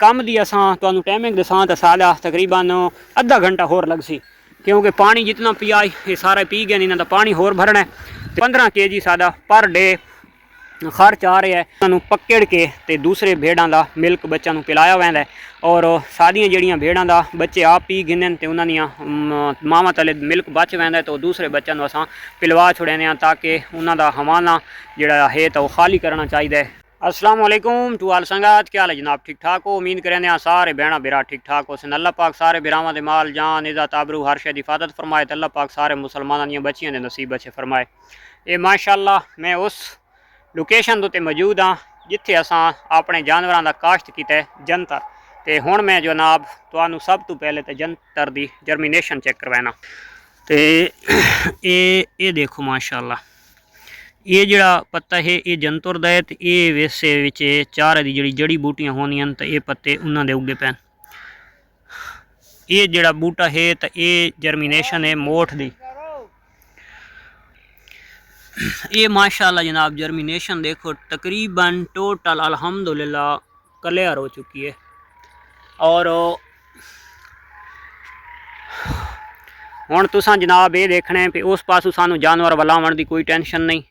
ਕੰਮ ਦੀ ਅਸਾਂ ਤੁਹਾਨੂੰ ਟਾਈमिंग दसां तो सादा तकरीबन अद्धा घंटा होर लग सी, क्योंकि पानी जितना पिया ये सारा पी गए, इन्हों का पानी होर भरना है। 15 kg सादा पर डे खर्च आ रहा है। उन्होंने पकड़ के ते दूसरे भेड़ों का मिल्क बच्चों को पिलाया हुआ है, और सादियाँ जड़ियाँ भेड़ों का बच्चे आप पी गिने तो उन्होंने मावां तले मिल्क बच वैंदा, तो दूसरे बच्चों को असां पिलवा छुड़ने ताकि उन्होंने हवाना जोड़ा है तो खाली करना चाहिए। अस्सलाम वालेकुम टू आल संगत, क्या हाल है जनाब? ठीक ठाक हो? उम्मीद करें सारे बहना बिरा ठीक ठाक हो सन। अल्लाह पाक सारे बिरावां दे माल जान इज़्ज़त आबरू हर शे दी हिफाजत फरमाए, तो अल्लाह पाक सारे मुसलमानां दियां बच्चियां दे नसीब अच्छे फरमाए। ये माशाअल्लाह मैं उस लोकेशन उत्ते मौजूद हाँ जिथे असां अपने जानवरों का काश्त किया है जंतर, तो हुण मैं जनाब तुहानू सब तो पहले तो जंतर दी जर्मीनेशन चेक करवाना। तो ये देखो माशाअल्लाह ये जड़ा पत्ता है ये जंतुर दा है, तो ये वैसे विच चारे दी जड़ी जड़ी बूटियां होंदियां तो ये पत्ते उन्हां दे उगे पैन। ये जड़ा बूटा है तो ये जर्मीनेशन है मोठ दी। ये माशाअल्लाह जनाब जर्मीनेशन देखो तकरीबन टोटल अल्हम्दुलिल्लाह क्लियर हो चुकी है। और हुण तुसां जनाब ये देखना है कि उस पासों सानू जानवर वलावण की कोई टेंशन नहीं,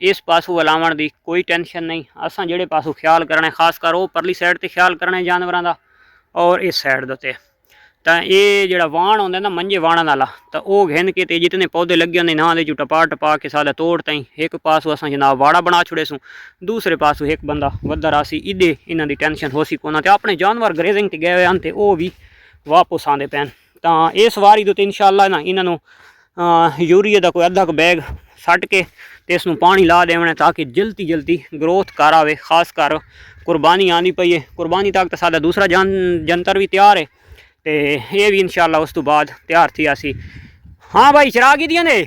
इस पासों वलावण की कोई टेंशन नहीं। असां जेड़े पासों ख्याल करना है खासकर वो परली साइड ते ख्याल करना है जानवरों का, और इस साइड दे तो ये जोड़ा वाण होंदा ना मंजे वाणन वाला, तो वह घिन के जितने पौधे लगे होंगे ना दे टपा टपा के सारा तोड़ ताई एक पासों असां जनाब वाड़ा बना छुड़े सूँ, दूसरे पासों एक बंदा वधा रहा सी। इदे इन्हां दी टेंशन हो सी कोना, तो अपने जानवर ग्रेजिंग ते गए हुए हैं तो वह भी वापस आते पैन। तो इस वारी तो इंशाअल्लाह ना इन्हों यूरिया का कोई अद्धा बैग सट के तो इसनों पानी ला देवना ताकि जल्दी जल्दी ग्रोथ कर आवे। खास कर कुर्बानी आनी पई है, कुर्बानी तक तो सादा दूसरा जंतर भी तैयार है, तो ये भी इंशाअल्लाह उस तो बाद तैयार थी आसी। हाँ भाई चरागी दिया ने,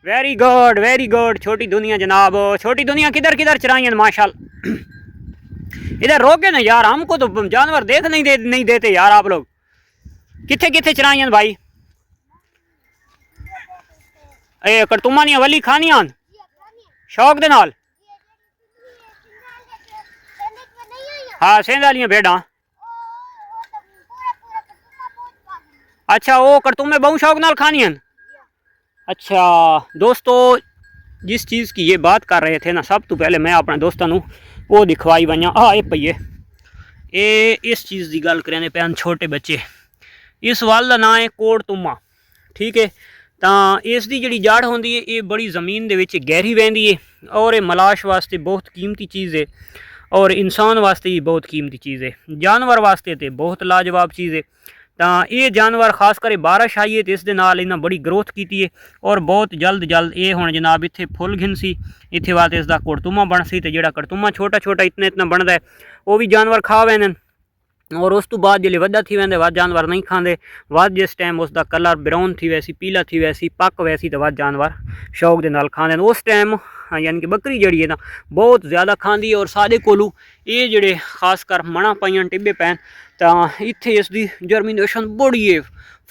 वेरी गुड वेरी गुड। छोटी दुनिया जनाब, छोटी दुनिया किधर किधर चराइयाँ माशाअल्लाह। इधर रोके ना यार, हमको तो जानवर देख नहीं देते यार आप लोग। किथे किथे चराइयाँ भाई? ए करतुमा दियां वली खानियां शौक दे नाल? हाँ सेंध वालियां भेड़ां। अच्छा वो करतुमे बहु शौक नाल खानियां। अच्छा दोस्तों जिस चीज़ की ये बात कर रहे थे ना, सब तो पहले मैं अपने दोस्तों को वो दिखवाई वजा। ये पईए ये इस चीज़ की गल करें पैन छोटे बच्चे, इस वाल का नाम है कोड़तुमा, ठीक है। तो इसकी जी जड़ होंदी है ये बड़ी ज़मीन दे विच गहरी वहदी है, और ये मलाश वास्ते बहुत कीमती चीज़ है, और इंसान वास्ते भी बहुत कीमती चीज़ है, जानवर वास्ते तो बहुत लाजवाब चीज़ है। तो ये जानवर खास कर बारिश आई है तो इस दे नाल इन्हें बड़ी ग्रोथ की है, और बहुत जल्द ये हुण जनाब इत्थे फुल घिन सी, इत्थे वास्ते इसका कोड़तुमा बन सी, तो जिहड़ा कड़तुमा छोटा छोटा इतना बनता है वो भी जानवर खा वैन। और उस तो बाद जिले वड्डा थी वेंदे वध जानवर नहीं खाते, वध जिस टाइम उसका कलर ब्राउन थी वैसी पीला थी वैसी पक वैसी तो वध जानवर शौक के नाल खाते। उस टाइम यानी कि बकरी जड़ी है ना बहुत ज़्यादा खाँदी, और साढ़े कोलू ये जड़े खासकर मणा पाइयां टिब्बे पैन, तो इत्थे इसकी जर्मीनेशन बड़ी है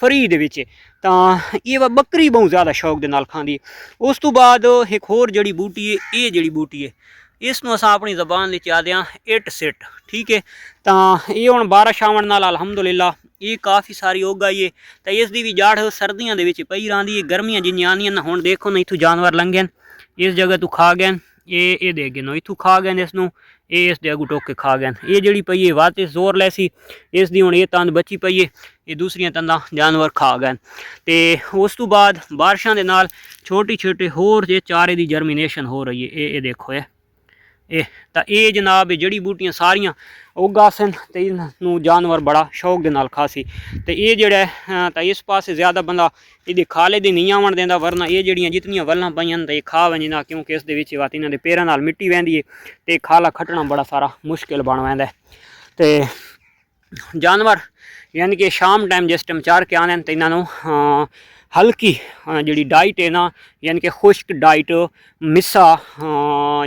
फ्री दे विच, तो ये बकरी बहुत ज़्यादा शौक के नाल खाँदी। उस तो बाद एक होर जड़ी बूटी है, ये जड़ी बूटी है इसनों असां अपनी ज़बान लिच आदे हां इट सिट, ठीक है। तो ये हुण बारिश आवन नाल अलहमदुलिल्लाह ये काफ़ी सारी उग आई है, तो इसकी भी जड़ सर्दियों के विच पई रहिंदी है। गर्मियां जिन्नियां आंदियां ना हुण देखो ना इत्थों जानवर लंघे इस जगह तो खा गए, ये दे गए इत्थों खा गए इसनों, ये इस दे अगू टोक के खा गए। ये जड़ी पई है वाते जोर लैसी इसकी हुण ये तंद बची पई है, ये दूसरियां तंदा जानवर खा गए। तो उस तो बाद बारिशां दे नाल छोटी छोटे होर ये चारे की जर्मीनेशन हो रही है। ये देखो तो ये जनाब जड़ी बूटियां सारियां उगा सन, तो इन्हों जानवर बड़ा शौक के नाल खासी। तो ये जड़ा तो इस पास ज़्यादा बंदा ये खाले दी नहीं आवन देंदा, वरना ये जड़ियाँ जितनियां वल्लां पईयां तो ये खा वंजना, क्योंकि इस दे विच वात इन्हां दे पैरां नाल मिट्टी वहंदी है, तो खाला खटना बड़ा सारा मुश्किल बन वैंदा है। तो जानवर यानी कि शाम टाइम जिस टाइम चार के आने तो इन्हों हल्की जी डाइट है ना, यानी कि खुश्क डाइट मिस्सा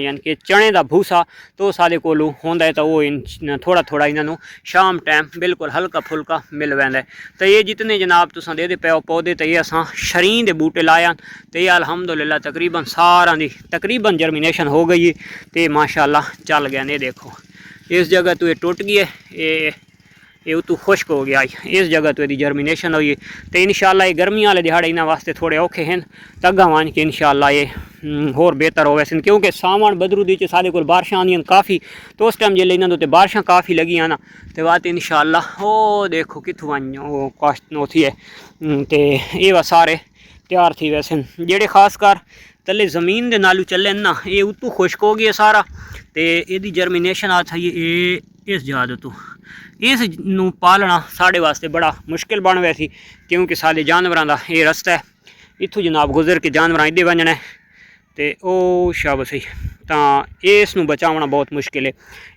यानी कि चने का भूसा तो सारे कोलू होंदा है, तो वो थोड़ा थोड़ा इन्हों शाम टाइम बिल्कुल हल्का फुल्का मिल वैंदा है। तो ये जितने जनाब तुसां दे पे पौधे तो ये असां शरीं दे बूटे लाया, तो ये अलहमदुलिल्लाह तकरीबन सारा दी तकरीबन जर्मीनेशन हो गई है, तो माशाअल्लाह चल गए। ये देखो इस जगह तो ये टुट गई है, ये ये उतू खुश्क हो गया इस जगह तो यदी जर्मीनेशन हुई तो इंशाल्लाह ये गर्मियां वाले दिहाड़े इन्होंने वास्ते थोड़े औखे हैं तो अग्गा मान के इंशाल्लाह ये होर बेहतर हो वैसे क्योंकि सावन बदरू दी साढ़े को बारिशां आंदियां काफ़ी तो उस टाइम जिले इन्होंने बारिशां काफ़ी लगियां ना तो बात इंशाल्लाह ओ देखो कितों आई काश्त उठी है तो ये वा सारे तैयार थी वैसे जेडे खासकर थले जमीन के नालू चले ना ये उतू खुश्क हो गया सारा तो यदी जर्मीनेशन आ थी ये इस जगह तो इस नू पालना साढ़े वास्ते बड़ा मुश्किल बन गया थी क्योंकि सारे जानवरों का ये रस्ता है इत्थों जनाब गुजर के जानवर इधे बनना है तो ओ शाबश सही तो इस नू बचाना बहुत मुश्किल है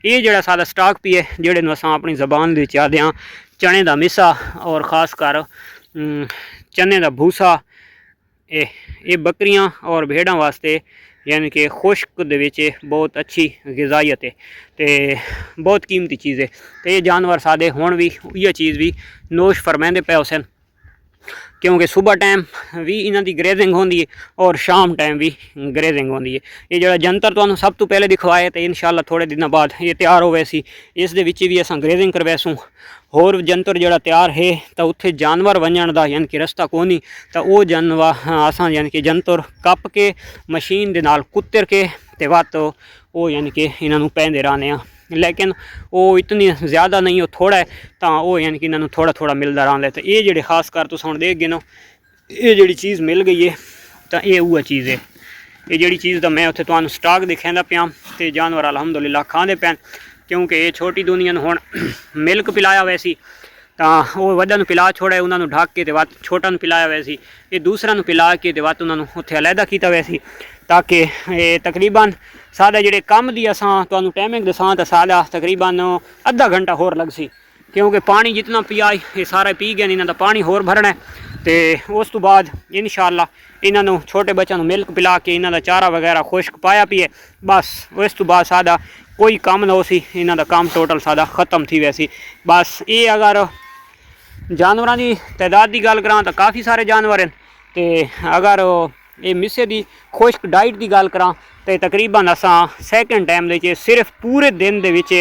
ये जड़ा सारा स्टाक भी है जेड़े नू असां अपनी जबान दे आखदे हां चने का मिसा और खासकर चने का भूसा ये बकरियां और भेड़ां वास्ते यानी कि खुश्क दे विच बहुत अच्छी ग़िज़ाइयत है तो बहुत कीमती चीज़ है तो ये जानवर सादे हुण भी ये चीज़ भी नोश फरमाइंदे पे हुसन क्योंकि सुबह टाइम भी इन्हां दी ग्रेजिंग होंदी है और शाम टाइम भी ग्रेजिंग होंदी है ये जड़ा जंतर तुहानूं सब तो पहले दिखवाया तो इंशाल्लाह थोड़े दिनों बाद ये तैयार हो वैसी इस दे विच भी असां ग्रेजिंग करवैसूं होर जंतर जड़ा तैयार है तो उत्थे जानवर वंजण दा यानी कि रस्ता कोनी तो वो जानवर असां यानी कि जंतर कप के मशीन दे नाल कुतर के ते वत वो यानी कि इन्हां नूं पैंदे रहने आ लेकिन वो इतनी ज़्यादा नहीं हो थोड़ा है तो वो यानी कि इन्होंने थोड़ा थोड़ा मिलता रहा है तो ये जेडे खासकर तुम हुण देखगे ना ये जी चीज़ मिल गई है तो ये वह चीज़ है ये जी चीज़ का मैं उत्थे तुहानूं स्टाक दिखांदा पिया तो जानवर अलहमदुलिल्लाह खांदे पैन क्योंकि ये छोटी दुनिया हुण मिल्क पिलाया वैसी तो वो वड्डां नूं पिला छोड़ा उन्होंने ढक के वत छोटा नूं पिलाया वैसी ये दूसरा नूं पिला के वत उन्होंने उत्थे अलहदा किया वैसी ताकि ये तकरीबन सादा जेडे कम दी असां तुहानूं टाइमिंग दसां तो सादा तकरीबन अद्धा घंटा होर लग सी क्योंकि पानी जितना पिया ये सारा पी गए इन्हां दा पानी होर भरना है तो उस तो बाद इंशाल्लाह इन्हों छोटे बच्चों को मिल्क पिला के इन्हों चारा वगैरह खुश्क पाया पिए बस उस तो बाद सादा कोई काम ना हो सी इन्हों का काम टोटल सादा ख़त्म थी वैसी बस ये अगर जानवरों की तादाद की गल करा तो काफ़ी सारे जानवर हैं तो अगर ये मिसे की खुश्क डाइट की गल करा तो तकरीबन असां सैकेंड टाइम दे सिर्फ पूरे दिन दे विच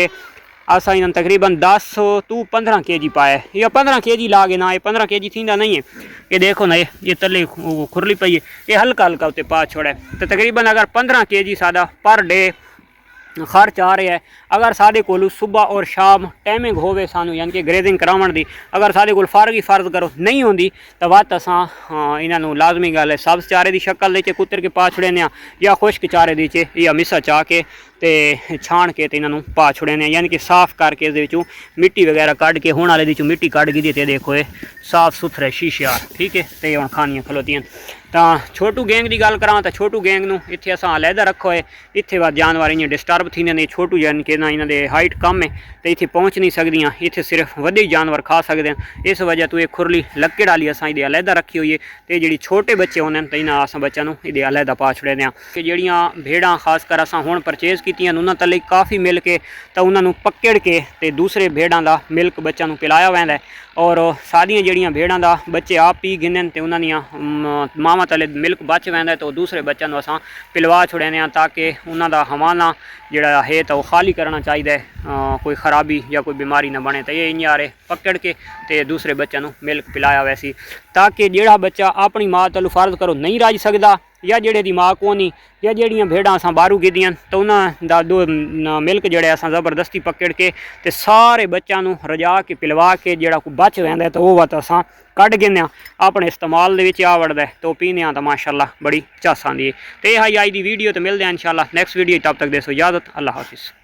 असां इन्होंने तकरीबन 10 तो 15 kg पाया या 15 kg ला के ना ये 15 kg थींदा नहीं है ये देखो ना ये तले खुरली पई है ये हल्का हल्का उत्ते पा छोड़ा है तो तकरीबन अगर 15 kg सादा पर डे खर्च आ रहा है अगर साढ़े को सुबह और शाम टाइमिंग होवे सानू यानी कि ग्रेजिंग करावन दी अगर साढ़े को फारगी फर्ज करो नहीं होंदी तो वत असां इन्हों लाजमी गल है सब्ज़ चारे की शक्ल दे कुतर के पा छुड़ने या खुश्क चारे दी या मिसा चाह के ते छाण के तो इन्हों पा छुड़ने यानी कि साफ़ करके इस मिट्टी वगैरह कढ़ के हुण वाले मिट्टी कढ़ गई तो देखो ये साफ सुथरे शीशियार ठीक है तो हुण खानियां खलोतियां तो छोटू गैंग की गल करा तो छोटू गैंग नूं इत्थे असां अलहदा रखो है इत्थे बाद जानवर इं डिस्टर्ब थी ने छोटू यानी कि ना इन्हां दे हाइट कम है तो इत्थे पहुँच नहीं सकदियां इत्थे सिर्फ वड्डे जानवर खा सकते हैं इस वजह तो ये खुरली लक्कड़ वाली असां इहदे अलहदा रखी हुई है तो जिहड़ी छोटे बच्चे होंदे तो इन्हां असां बच्चों नूं इहदे अलहदा पा छुड़ने कि जिहड़ियां भेड़ां खासकर असां हुण परचेज़ कीतियां उन्हां तले काफ़ी मिल के तो उन्होंने पकड़ के ते दूसरे भेड़ां का मिल्क बच्चों को पिलाया वैंदा है और सारियां जिहड़ियां भेड़ां का बच्चे आप पी गिने तो उन्हां दियां मावां तले मिल्क बच वैंदा है तो दूसरे बच्चों को असां पिलवा छुड़ने ताकि उन्हां दा हवाना जिहड़ा है तो खाली करना चाहिए कोई खराबी या कोई बीमारी ना बने तो ये इं पकड़ के ते दूसरे बच्चों को मिल्क पिलाया वैसी ताकि जिहड़ा बच्चा अपनी माँ तलू फर्ज करो नहीं रज सकता या जेड़े दी माँ को नहीं या जेड़ियां भेड़ां असां बाहरों गिदियां तो उन्हां दा दो मिल्क जड़े असां ज़बरदस्ती पकड़ के ते सारे बच्चों नूं रजा के पिलवा के जेड़ा कोई बच वैंदा तो वह वत असां कढ़ गिने अपने इस्तेमाल दे विच आ वड़दा है तो पीने तो माशाअल्लाह बड़ी चस आंदी है तो यह अज दी वीडियो तो मिलते हैं इंशाअल्लाह नेक्स्ट वीडियो तब तक देसो इजाज़त अल्लाह हाफिज़।